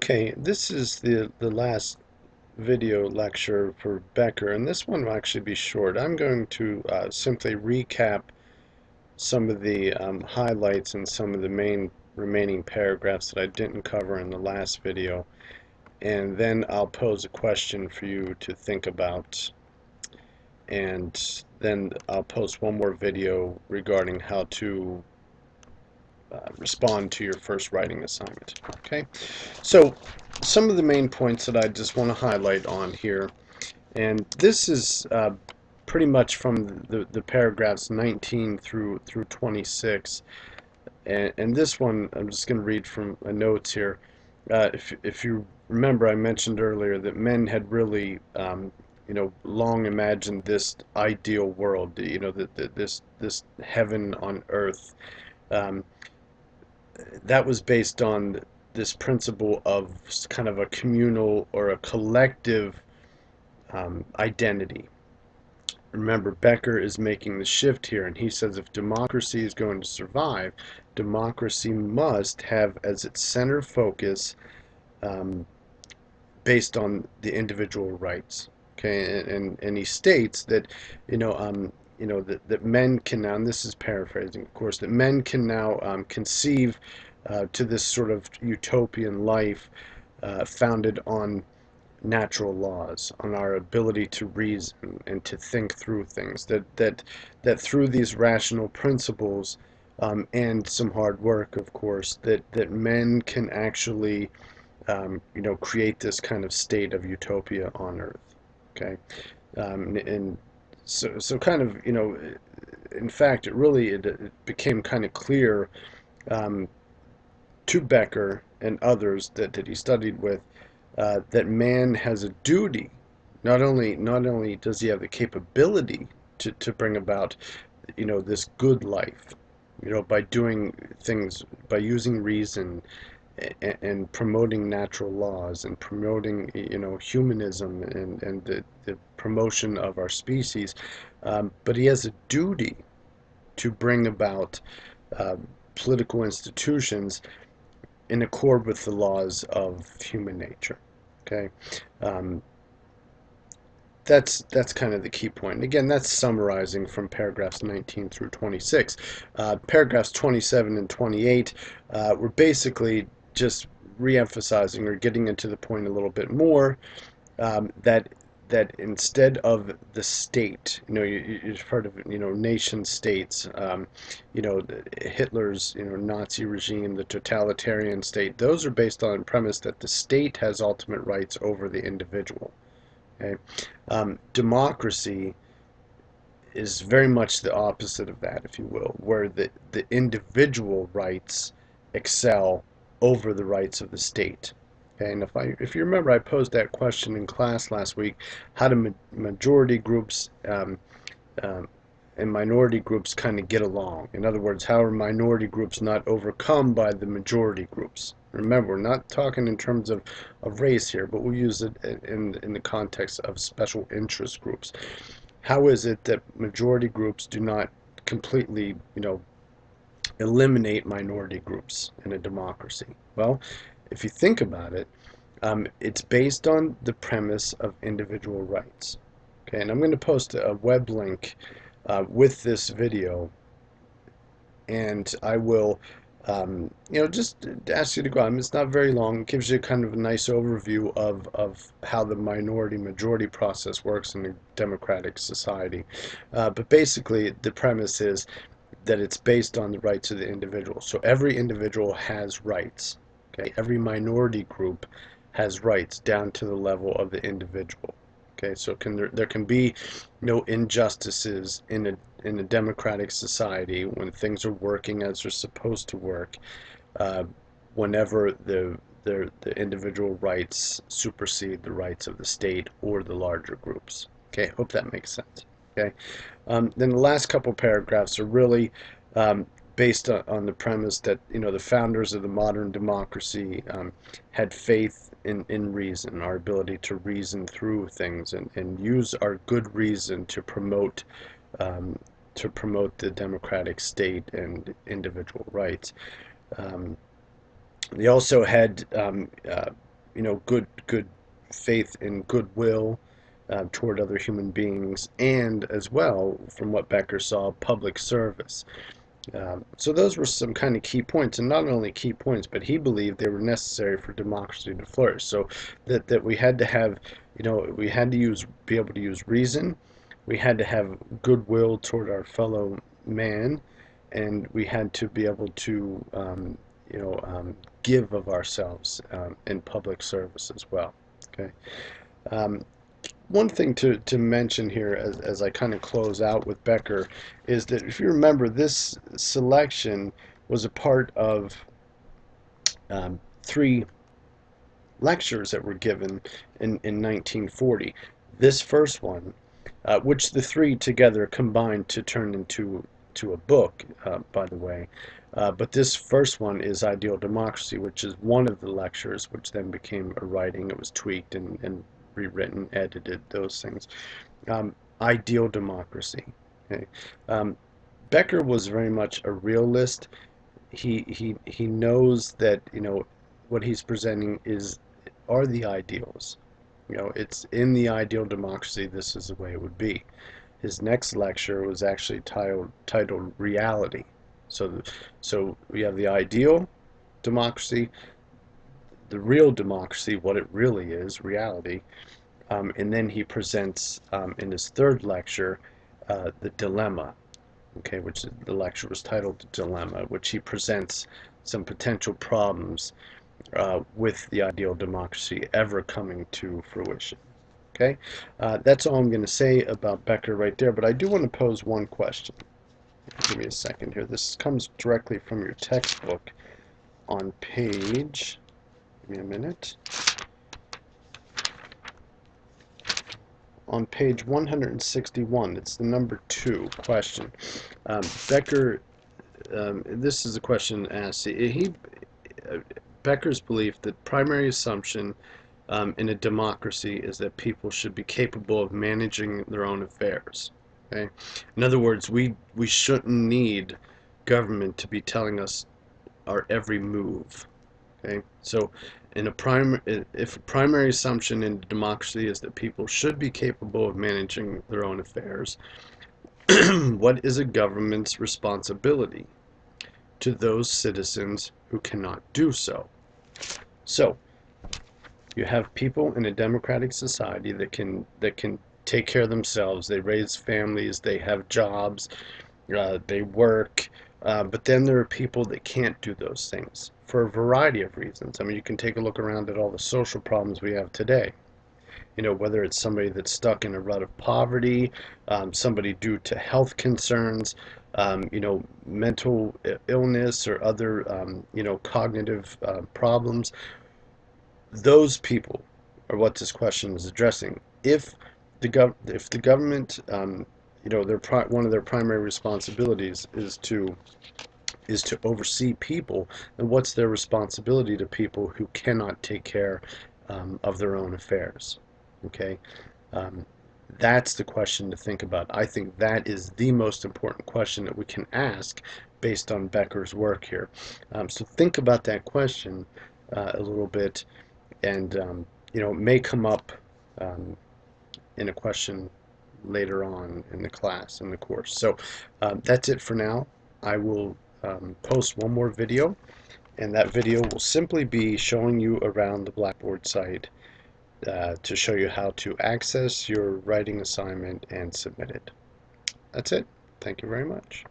Okay, this is the last video lecture for Becker, and this one will actually be short. I'm going to simply recap some of the highlights and some of the main remaining paragraphs that I didn't cover in the last video, and then I'll pose a question for you to think about, and then I'll post one more video regarding how to respond to your first writing assignment. Okay, so some of the main points that I just want to highlight on here, and this is pretty much from the paragraphs 19 through 26, and this one I'm just going to read from my notes here. If you remember, I mentioned earlier that men had really long imagined this ideal world, this heaven on earth. Um, that was based on this principle of kind of a communal or a collective identity. Remember, Becker is making the shift here, and he says if democracy is going to survive, democracy must have as its center focus um, based on the individual rights. Okay, and he states that that men can now, and this is paraphrasing, of course, that men can now conceive to this sort of utopian life founded on natural laws, on our ability to reason and to think through things. That through these rational principles and some hard work, of course, that men can actually create this kind of state of utopia on Earth. Okay, and so kind of in fact, it became kind of clear um, to Becker and others that he studied with that man has a duty. Not only does he have the capability to bring about this good life, by doing things, by using reason and promoting natural laws and promoting humanism and the promotion of our species, but he has a duty to bring about uh, political institutions in accord with the laws of human nature. Okay, um, that's kind of the key point. And again, that's summarizing from paragraphs 19 through 26. Paragraphs 27 and 28 were basically just re-emphasizing or getting into the point a little bit more, that instead of the state, you've heard of nation states, Hitler's Nazi regime, the totalitarian state. Those are based on the premise that the state has ultimate rights over the individual. Okay, democracy is very much the opposite of that, if you will, where the individual rights excel over the rights of the state. Okay, and if you remember, I posed that question in class last week: how do majority groups um, and minority groups kind of get along? In other words, how are minority groups not overcome by the majority groups? Remember, we're not talking in terms of race here, but we'll use it in the context of special interest groups. How is it that majority groups do not completely, eliminate minority groups in a democracy? Well, if you think about it, it's based on the premise of individual rights. Okay, and I'm going to post a web link with this video, and I will just ask you to go on. It's not very long. It gives you kind of a nice overview of how the minority-majority process works in a democratic society. But basically, the premise is that it's based on the rights of the individual. So every individual has rights. Okay, every minority group has rights down to the level of the individual. Okay, so there can be no injustices in a democratic society when things are working as they're supposed to work, uh, whenever the individual rights supersede the rights of the state or the larger groups. Okay, hope that makes sense. Okay, then the last couple paragraphs are really based on the premise that the founders of the modern democracy had faith in reason, our ability to reason through things and use our good reason um, to promote the democratic state and individual rights. Um, they also had good faith and goodwill toward other human beings, and as well, from what Becker saw, public service. So those were some kind of key points, and not only key points, but he believed they were necessary for democracy to flourish. So that we had to have, we had to be able to use reason, we had to have goodwill toward our fellow man, and we had to be able to, give of ourselves in public service as well. Okay. Um, One thing to mention here as I kind of close out with Becker is that if you remember, this selection was a part of three lectures that were given in 1940. This first one, which the three together combined to turn into a book, by the way. But this first one is Ideal Democracy, which is one of the lectures, which then became a writing. It was tweaked and rewritten, edited, those things. Ideal democracy. Okay. Um, Becker was very much a realist. He knows that what he's presenting are the ideals. It's in the ideal democracy. This is the way it would be. His next lecture was actually titled Reality. So we have the ideal democracy, the real democracy, what it really is, reality. And then he presents in his third lecture the dilemma, okay, which the lecture was titled The Dilemma, which he presents some potential problems with the ideal democracy ever coming to fruition. Okay, that's all I'm going to say about Becker right there, but I do want to pose one question. Give me a second here. This comes directly from your textbook on page, give me a minute, on page 161. It's the number 2 question. Becker, this is a question asked. Becker's belief that primary assumption in a democracy is that people should be capable of managing their own affairs. Okay? In other words, we shouldn't need government to be telling us our every move. Okay? So if a primary assumption in democracy is that people should be capable of managing their own affairs, what is a government's responsibility to those citizens who cannot do so? So, you have people in a democratic society that can take care of themselves. They raise families, they have jobs, they work, but then there are people that can't do those things for a variety of reasons. I mean, you can take a look around at all the social problems we have today. Whether it's somebody that's stuck in a rut of poverty, somebody due to health concerns, mental illness or other, cognitive problems. Those people are what this question is addressing. If the government, one of their primary responsibilities is to oversee people, then what's their responsibility to people who cannot take care of their own affairs? Okay, um, that's the question to think about. I think that is the most important question that we can ask based on Becker's work here. So think about that question a little bit, and it may come up um, in a question later on in the class, in the course. So that's it for now. I will post one more video, and that video will simply be showing you around the Blackboard site to show you how to access your writing assignment and submit it. That's it. Thank you very much.